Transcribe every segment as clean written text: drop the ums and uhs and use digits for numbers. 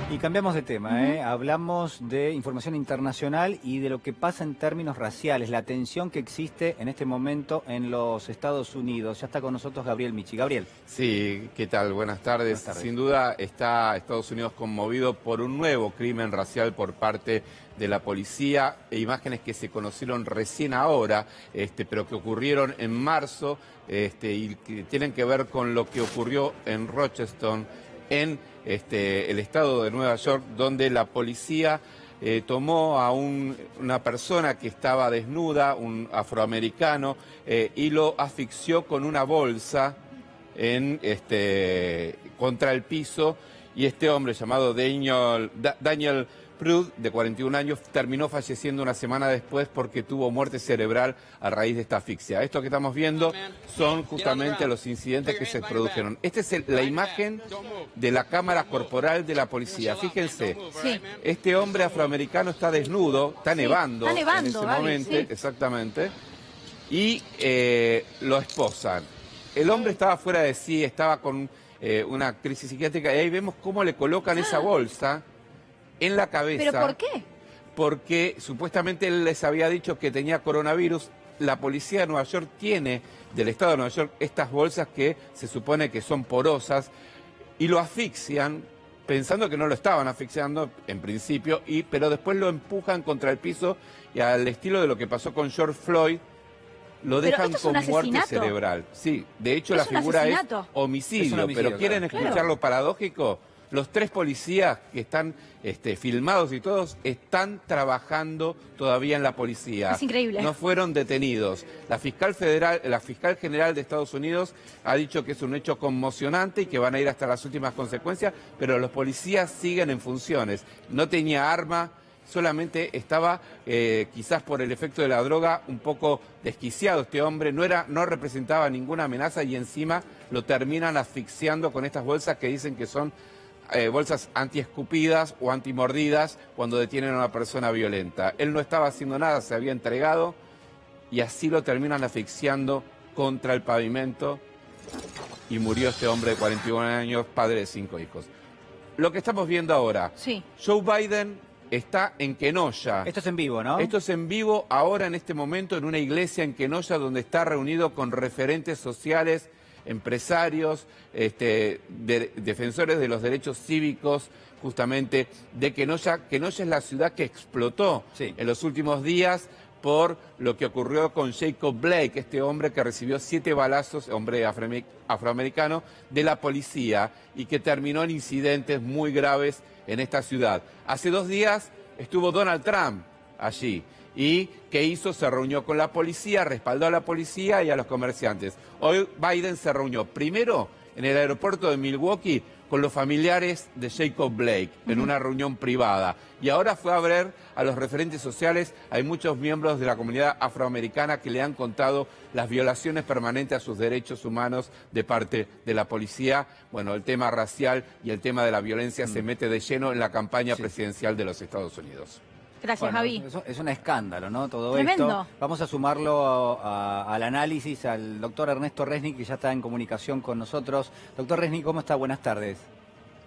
Y cambiamos de tema, ¿eh? Hablamos de información internacional y de lo que pasa en términos raciales, la tensión que existe en este momento en los Estados Unidos. Ya está con nosotros Gabriel Michi. Gabriel. Sí, ¿qué tal? Buenas tardes. Buenas tardes. Sin duda está Estados Unidos conmovido por un nuevo crimen racial por parte de la policía, imágenes que se conocieron recién ahora, pero que ocurrieron en marzo y que tienen que ver con lo que ocurrió en Rochester, en el estado de Nueva York, donde la policía tomó a una persona que estaba desnuda, un afroamericano, y lo asfixió con una bolsa contra el piso, y este hombre llamado Daniel Prud, de 41 años, terminó falleciendo una semana después porque tuvo muerte cerebral a raíz de esta asfixia. Esto que estamos viendo son justamente los incidentes que se produjeron. Esta es la imagen de la cámara corporal de la policía. Fíjense, Sí. este hombre afroamericano está desnudo, está nevando en ese Gaby, momento, sí. exactamente, y lo esposan. El hombre estaba fuera de sí, estaba con una crisis psiquiátrica, y ahí vemos cómo le colocan esa bolsa en la cabeza. ¿Pero por qué? Porque supuestamente él les había dicho que tenía coronavirus. La policía de Nueva York tiene, del estado de Nueva York, estas bolsas que se supone que son porosas, y lo asfixian, pensando que no lo estaban asfixiando en principio, pero después lo empujan contra el piso, y al estilo de lo que pasó con George Floyd, lo Pero dejan esto es con un muerte asesinato. cerebral. Sí, de hecho Es la un figura asesinato. es homicidio, Es un homicidio, pero ¿quieren claro. escuchar lo paradójico? Los tres policías que están filmados y todos están trabajando todavía en la policía. Es increíble. No fueron detenidos. La fiscal general de Estados Unidos ha dicho que es un hecho conmocionante y que van a ir hasta las últimas consecuencias, pero los policías siguen en funciones. No tenía arma, solamente estaba, quizás por el efecto de la droga, un poco desquiciado este hombre, no representaba ninguna amenaza, y encima lo terminan asfixiando con estas bolsas que dicen que son bolsas antiescupidas o antimordidas cuando detienen a una persona violenta. Él no estaba haciendo nada, se había entregado, y así lo terminan asfixiando contra el pavimento, y murió este hombre de 41 años, padre de 5 hijos. Lo que estamos viendo ahora, Sí. Joe Biden está en Kenosha. Esto es en vivo, ¿no? Esto es en vivo ahora en este momento en una iglesia en Kenosha, donde está reunido con referentes sociales, empresarios, defensores de los derechos cívicos, justamente de Kenosha. Kenosha es la ciudad que explotó en los últimos días por lo que ocurrió con Jacob Blake, este hombre que recibió 7 balazos, hombre afroamericano, de la policía, y que terminó en incidentes muy graves en esta ciudad. Hace 2 días estuvo Donald Trump allí. ¿Y qué hizo? Se reunió con la policía, respaldó a la policía y a los comerciantes. Hoy Biden se reunió primero en el aeropuerto de Milwaukee con los familiares de Jacob Blake, en una reunión privada. Y ahora fue a ver a los referentes sociales. Hay muchos miembros de la comunidad afroamericana que le han contado las violaciones permanentes a sus derechos humanos de parte de la policía. Bueno, el tema racial y el tema de la violencia se mete de lleno en la campaña presidencial de los Estados Unidos. Gracias, Bueno, Javi. es un escándalo, ¿no? Todo Tremendo. esto. Vamos a sumarlo al análisis al doctor Ernesto Resnick, que ya está en comunicación con nosotros. Doctor Resnick, ¿cómo está? Buenas tardes.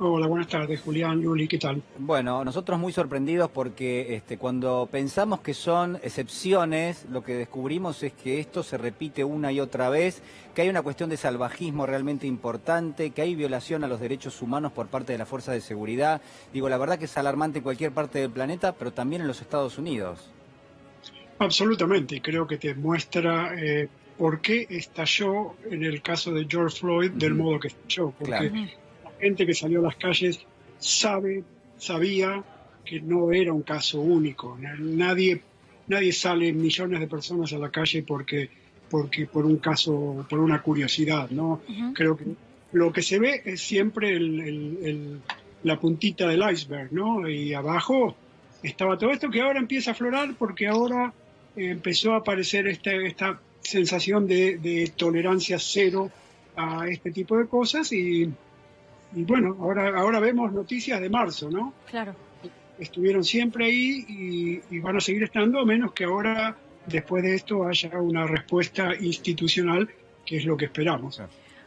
Hola, buenas tardes, Julián, Yuli, ¿qué tal? Bueno, nosotros muy sorprendidos porque cuando pensamos que son excepciones, lo que descubrimos es que esto se repite una y otra vez, que hay una cuestión de salvajismo realmente importante, que hay violación a los derechos humanos por parte de las fuerzas de seguridad. Digo, la verdad que es alarmante en cualquier parte del planeta, pero también en los Estados Unidos. Absolutamente, creo que te muestra por qué estalló en el caso de George Floyd del modo que estalló. Porque Claro. la gente que salió a las calles sabía que no era un caso único. Nadie sale, millones de personas a la calle porque por un caso, por una curiosidad, ¿no? Creo que lo que se ve es siempre la puntita del iceberg, ¿no? Y abajo estaba todo esto que ahora empieza a aflorar porque ahora empezó a aparecer esta sensación de tolerancia cero a este tipo de cosas, y bueno, ahora vemos noticias de marzo, ¿no? Claro. Estuvieron siempre ahí y van a seguir estando, a menos que ahora, después de esto, haya una respuesta institucional, que es lo que esperamos.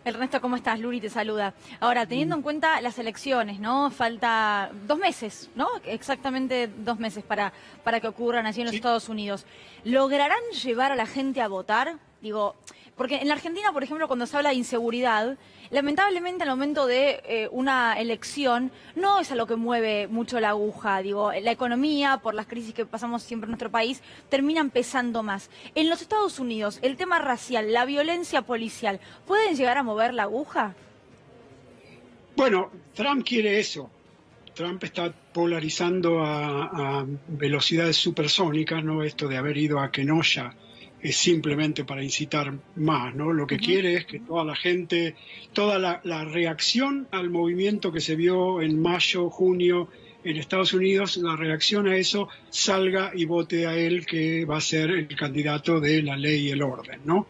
Ernesto, ¿cómo estás? Luri te saluda. Ahora, teniendo en cuenta las elecciones, ¿no? Falta 2 meses, ¿no? Exactamente 2 meses para que ocurran allí en los Estados Unidos. ¿Lograrán llevar a la gente a votar? Digo, porque en la Argentina, por ejemplo, cuando se habla de inseguridad, lamentablemente al momento de una elección no es a lo que mueve mucho la aguja. Digo, la economía, por las crisis que pasamos siempre en nuestro país, terminan pesando más. En los Estados Unidos, el tema racial, la violencia policial, ¿pueden llegar a mover la aguja? Bueno, Trump quiere eso. Trump está polarizando a velocidades supersónicas, ¿no? Esto de haber ido a Kenosha es simplemente para incitar más, ¿no? Lo que quiere es que toda la gente, toda la reacción al movimiento que se vio en mayo, junio en Estados Unidos, la reacción a eso salga y vote a él, que va a ser el candidato de la ley y el orden, ¿no?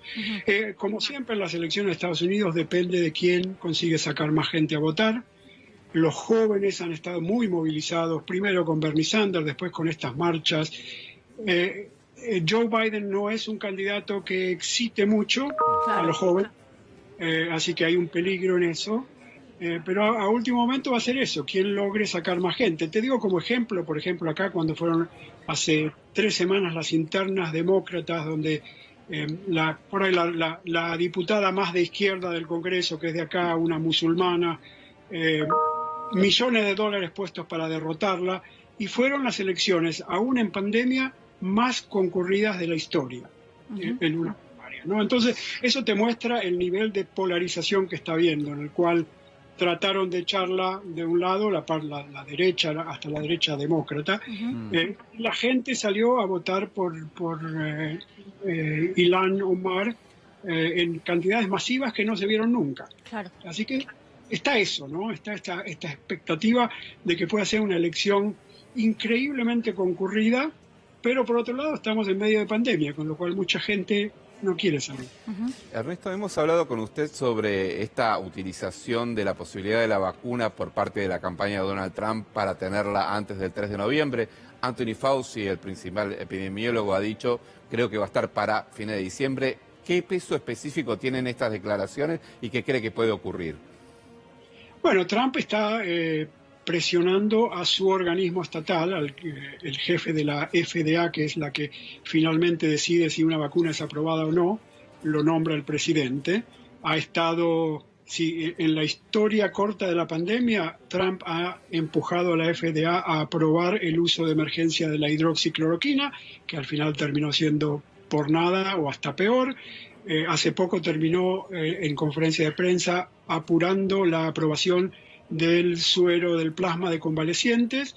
Como siempre en las elecciones de Estados Unidos depende de quién consigue sacar más gente a votar. Los jóvenes han estado muy movilizados, primero con Bernie Sanders, después con estas marchas. Joe Biden no es un candidato que excite mucho a los jóvenes, así que hay un peligro en eso. Pero a último momento va a ser eso, quien logre sacar más gente. Te digo como ejemplo, por ejemplo, acá cuando fueron hace 3 semanas las internas demócratas, donde por ahí la diputada más de izquierda del Congreso, que es de acá, una musulmana, millones de dólares puestos para derrotarla, y fueron las elecciones, aún en pandemia, más concurridas de la historia en una primaria, ¿no? Entonces, eso te muestra el nivel de polarización que está habiendo, en el cual trataron de echarla de un lado, la derecha, hasta la derecha demócrata. La gente salió a votar por Ilhan Omar en cantidades masivas que no se vieron nunca. Claro. Así que está eso, ¿no? Está esta expectativa de que pueda ser una elección increíblemente concurrida, pero por otro lado estamos en medio de pandemia, con lo cual mucha gente no quiere salir. Ernesto, hemos hablado con usted sobre esta utilización de la posibilidad de la vacuna por parte de la campaña de Donald Trump para tenerla antes del 3 de noviembre. Anthony Fauci, el principal epidemiólogo, ha dicho, creo que va a estar para fines de diciembre. ¿Qué peso específico tienen estas declaraciones y qué cree que puede ocurrir? Bueno, Trump está presionando a su organismo estatal, el jefe de la FDA, que es la que finalmente decide si una vacuna es aprobada o no, lo nombra el presidente. Ha estado, en la historia corta de la pandemia, Trump ha empujado a la FDA a aprobar el uso de emergencia de la hidroxicloroquina, que al final terminó siendo por nada o hasta peor. Hace poco terminó en conferencia de prensa apurando la aprobación del suero del plasma de convalecientes,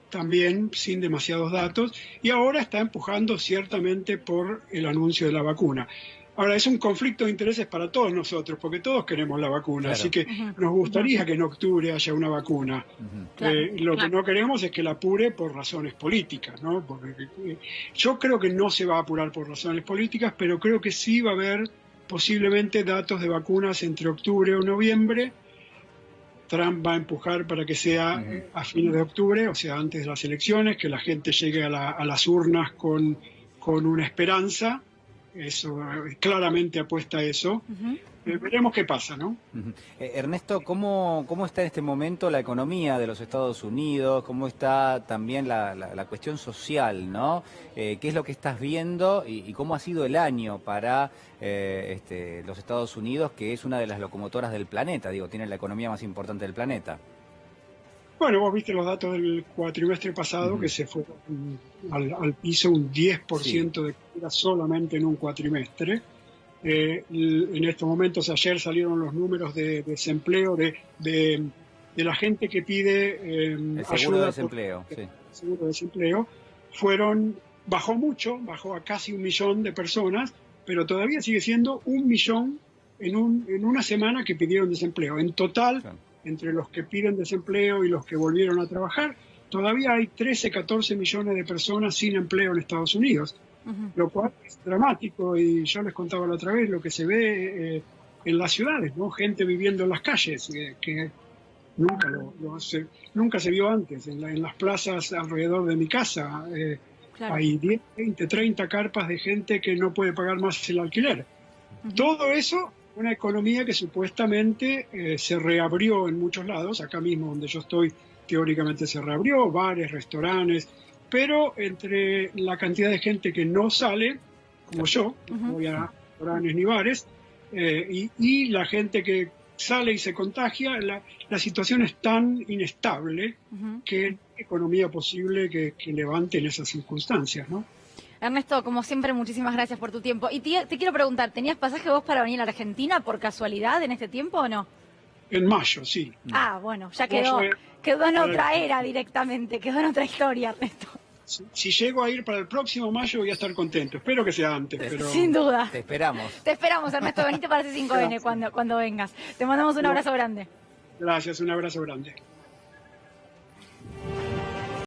también sin demasiados datos, y ahora está empujando ciertamente por el anuncio de la vacuna. Ahora, es un conflicto de intereses para todos nosotros, porque todos queremos la vacuna, claro. Así que nos gustaría que en octubre haya una vacuna. Lo que no queremos es que la apure por razones políticas, ¿no? Porque, yo creo que no se va a apurar por razones políticas, pero creo que sí va a haber posiblemente datos de vacunas entre octubre o noviembre. Trump va a empujar para que sea a fines de octubre, o sea, antes de las elecciones, que la gente llegue a las urnas con una esperanza. Eso claramente apuesta a eso. Veremos qué pasa, ¿no? Ernesto, ¿cómo está en este momento la economía de los Estados Unidos? ¿Cómo está también la cuestión social, ¿no? ¿Qué es lo que estás viendo y cómo ha sido el año para los Estados Unidos, que es una de las locomotoras del planeta? Digo, tiene la economía más importante del planeta. Bueno, vos viste los datos del cuatrimestre pasado, que se fue al piso un 10% de caída solamente en un cuatrimestre. En estos momentos, ayer salieron los números de desempleo de la gente que pide el seguro de desempleo. El seguro de desempleo. Bajó mucho, bajó a casi 1 millón de personas, pero todavía sigue siendo 1 millón en una semana que pidieron desempleo. En total, entre los que piden desempleo y los que volvieron a trabajar, todavía hay 13, 14 millones de personas sin empleo en Estados Unidos, lo cual es dramático. Y yo les contaba la otra vez lo que se ve en las ciudades, ¿no? Gente viviendo en las calles, que nunca se vio antes. En las plazas alrededor de mi casa hay 10, 20, 30 carpas de gente que no puede pagar más el alquiler. Todo eso una economía que supuestamente se reabrió en muchos lados, acá mismo donde yo estoy teóricamente se reabrió, bares, restaurantes, pero entre la cantidad de gente que no sale, como yo, no voy a restaurantes ni bares, y la gente que sale y se contagia, la situación es tan inestable que no hay economía posible que levante en esas circunstancias, ¿no? Ernesto, como siempre, muchísimas gracias por tu tiempo. Y te quiero preguntar, ¿tenías pasaje vos para venir a la Argentina por casualidad en este tiempo o no? En mayo, sí. Ah, bueno, ya quedó en otra era directamente, quedó en otra historia, Ernesto. Si llego a ir para el próximo mayo voy a estar contento. Espero que sea antes, pero... Sin duda. Te esperamos. Te esperamos, Ernesto. Venite para C5N cuando vengas. Te mandamos un abrazo grande. Gracias, un abrazo grande.